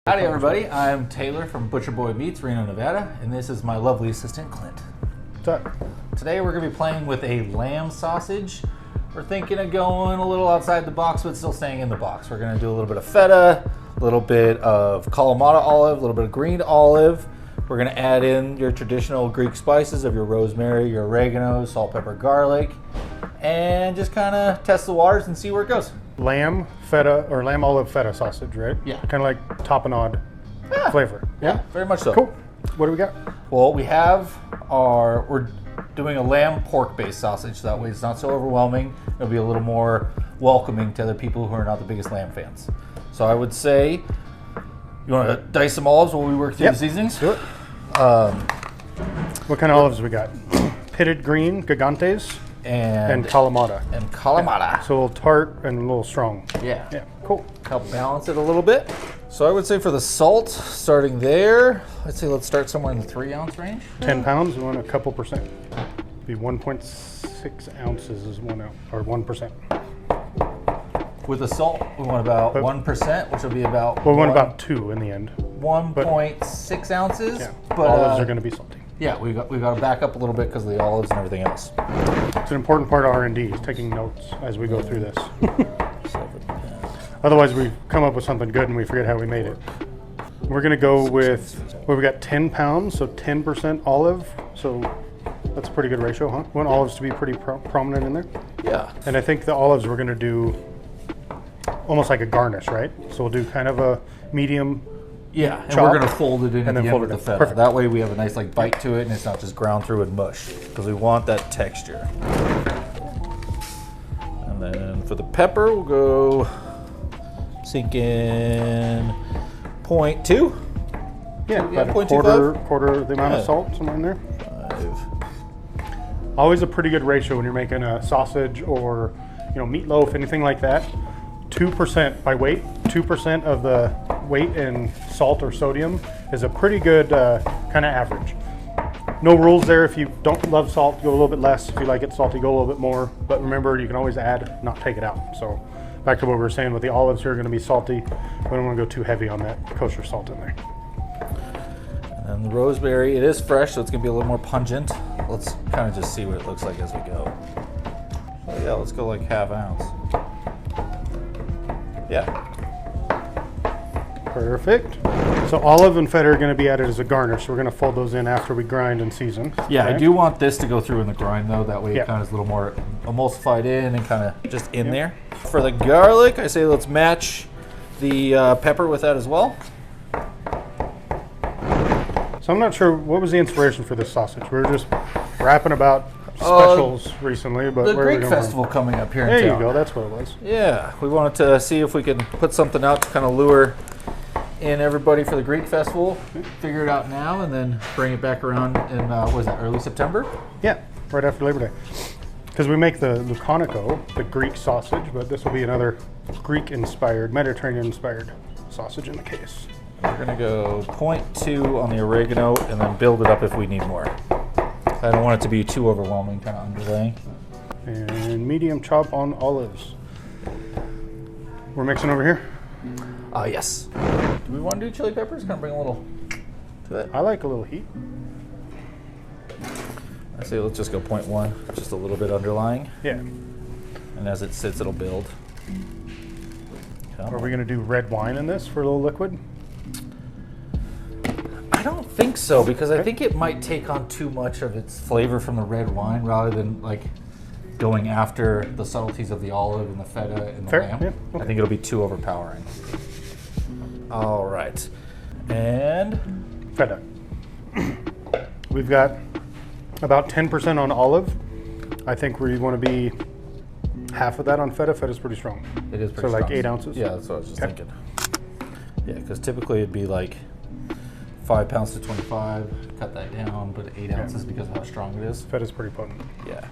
Howdy everybody, I'm Taylor from Butcher Boy Meats, Reno, Nevada, and this is my lovely assistant, Clint. What's up? Today we're going to be playing with a lamb sausage. We're thinking of going a little outside the box, but still staying in the box. We're going to do a little bit of feta, a little bit of Kalamata olive, a little bit of green olive. We're going to add in your traditional Greek spices of your rosemary, your oregano, salt, pepper, garlic, and just kind of test the waters and see where it goes. Lamb feta or lamb olive feta sausage, right? Yeah. Kind of like tapenade flavor. Yeah, very much so. Cool. What do we got? Well, we're doing a lamb pork-based sausage, so that way it's not so overwhelming. It'll be a little more welcoming to other people who are not the biggest lamb fans. So I would say, you want to dice some olives while we work through the seasonings? Do it. What kind of olives we got? Pitted green, gigantes, and Kalamata. And Kalamata. So a little tart and a little strong. Yeah. Yeah, cool. Help balance it a little bit. So I would say for the salt, starting there, let's start somewhere in the 3-ounce range. 10 pounds, we want a couple percent. Be 1.6 ounces is 1 ounce, or 1%. With the salt, we want about 1%, which will be about... Well, we want about 2 in the end. 1.6 ounces. Yeah, but olives are going to be salty. Yeah, we got to back up a little bit because of the olives and everything else. It's an important part of R&D, is taking notes as we go through this. Otherwise, we come up with something good and we forget how we made it. We're going to go with, we got 10 pounds, so 10% olive. So that's a pretty good ratio, huh? We want olives to be pretty prominent in there. Yeah. And I think the olives we're going to do almost like a garnish, right? So we'll do kind of a medium. Yeah, and chop, we're going to fold it in and at then the end fold with it the in. feta. Perfect. That way we have a nice bite to it and it's not just ground through and mush because we want that texture. And then for the pepper, we'll go sink in 0.2. Yeah, about a 0.25. quarter the amount of salt, somewhere in there. 5. Always a pretty good ratio when you're making a sausage or meatloaf, anything like that. 2% by weight, 2% of the weight in salt or sodium is a pretty good kind of average. No rules there. If you don't love salt, go a little bit less. If you like it salty, go a little bit more. But remember, you can always add, not take it out. So back to what we were saying with the olives here are going to be salty. We don't want to go too heavy on that kosher salt in there. And the rosemary, it is fresh, so it's going to be a little more pungent. Let's kind of just see what it looks like as we go. So yeah, let's go like ½ ounce. Yeah. Perfect. So olive and feta are going to be added as a garnish. So we're going to fold those in after we grind and season. Yeah, okay? I do want this to go through in the grind though. That way it kind of is a little more emulsified in and kind of just in there. For the garlic, I say let's match the pepper with that as well. So I'm not sure, what was the inspiration for this sausage? We were just rapping about specials recently, but the where are we Greek going festival coming up here in There town. you go, that's what it was. Yeah, we wanted to see if we could put something out to kind of lure in everybody for the Greek festival. Figure it out now and then bring it back around in, early September? Yeah, right after Labor Day. Because we make the lucanico, the Greek sausage, but this will be another Greek-inspired, Mediterranean-inspired sausage in the case. We're gonna go 0.2 on the oregano and then build it up if we need more. I don't want it to be too overwhelming, kind of underlaying. And medium chop on olives. We're mixing over here? Yes. Do we want to do chili peppers? Kind of bring a little to it. I like a little heat. I say let's just go 0.1, just a little bit underlying. Yeah. And as it sits, it'll build. Are we gonna do red wine in this for a little liquid? I don't think so, because I think it might take on too much of its flavor from the red wine rather than going after the subtleties of the olive and the feta and the lamb. Yeah. Okay. I think it'll be too overpowering. All right. And Feta. We've got about 10% on olive. I think we want to be half of that on feta. Feta's pretty strong. it is pretty So like strong. 8 ounces? Yeah, that's what I was just thinking. Yeah, because typically it'd be 5 pounds to 25, cut that down, but 8 ounces because of how strong it is. Feta's pretty potent. Yeah.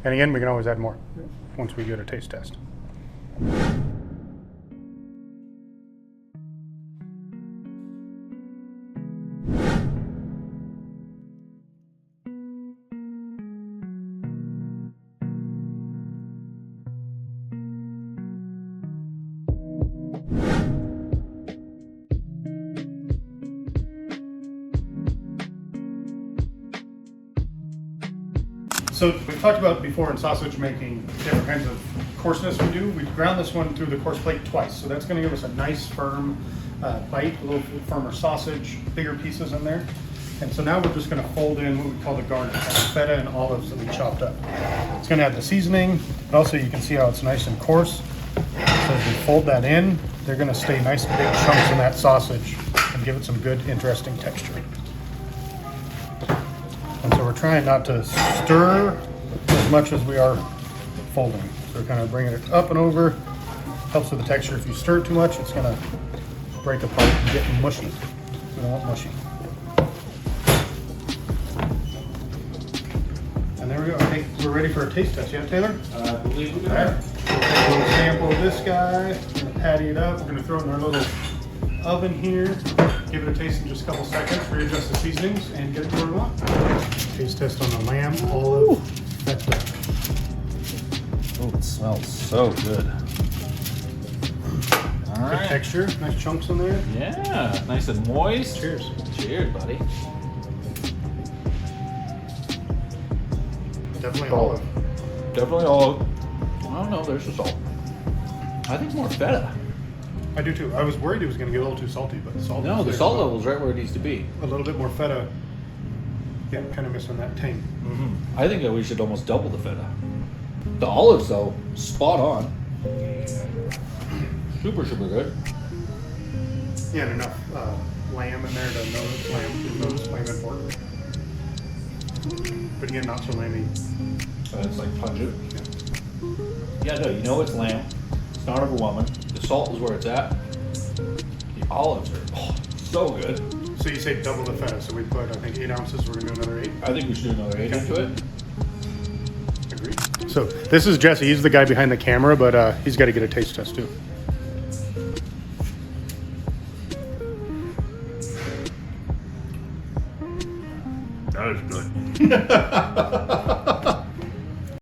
And again, we can always add more once we get a taste test. So we've talked about before in sausage making different kinds of coarseness we do. We've ground this one through the coarse plate twice. So that's going to give us a nice firm bite, a little firmer sausage, bigger pieces in there. And so now we're just going to fold in what we call the garnish, feta and olives that we chopped up. It's going to have the seasoning, but also you can see how it's nice and coarse. So as we fold that in, they're going to stay nice big chunks in that sausage and give it some good, interesting texture. And so we're trying not to stir as much as we are folding. So we're kind of bringing it up and over. Helps with the texture. If you stir it too much, it's going to break apart and get mushy. We don't want mushy. And there we go. I think we're ready for a taste test. Yeah, Taylor? I believe we All right. We'll take a little sample of this guy. We're going to patty it up. We're going to throw it in our little oven here. Give it a taste in just a couple seconds. Readjust the seasonings and get it to where we want. Taste test on the lamb, olive, feta. Oh, it smells so good. All Good right. texture, nice chunks in there. Yeah, nice and moist. Cheers. Cheers, buddy. Definitely olive. Definitely olive. I don't know, there's the salt. I think more feta. I do too. I was worried it was going to get a little too salty, but the salt. No, is the there. salt level's right where it needs to be. A little bit more feta. Yeah, kind of missing that tang. I think that we should almost double the feta. The olives, though, spot on. Super, super good. Yeah, and enough lamb in there to know it's lamb, even though it's lamb and pork. But again, not so lamby. It's like pungent. Yeah. Yeah, no, you know it's lamb. It's not overwhelming. The salt is where it's at. The olives are so good. So you say double the feta, so we put, I think, 8 ounces. We're going to do another 8. I think we should do another 8 into it. Agreed. So this is Jesse. He's the guy behind the camera, but he's got to get a taste test too. That is good.